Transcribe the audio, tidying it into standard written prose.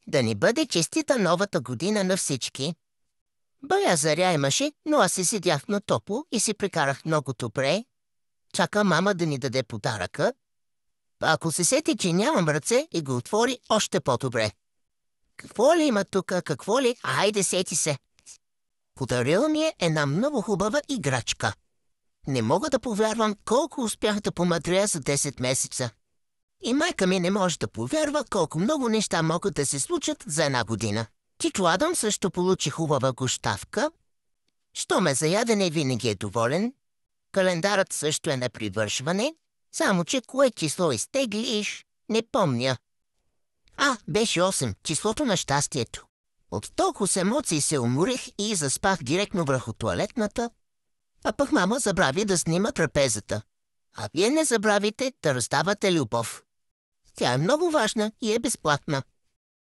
Да ни бъде честита новата година на всички. Бая заря имаше, но аз си седях на топло и си прекарах много добре. Чака мама да ни даде подаръка. А ако се сети, че нямам ръце и го отвори, още по-добре. Какво ли има тука, какво ли? Айде, сети се. Подарила ми е една много хубава играчка. Не мога да повярвам колко успях да помадря за 10 месеца. И майка ми не може да повярва колко много неща могат да се случат за една година. Чичо Адам също получи хубава гощавка. Що ме за ядене винаги е доволен. Календарът също е на привършване. Само че кое число изтеглиш, не помня. Беше 8, числото на щастието. От толкова с емоции се уморих и заспах директно върху тоалетната, а пък мама забрави да снима трапезата. А вие не забравите да раздавате любов. Тя е много важна и е безплатна.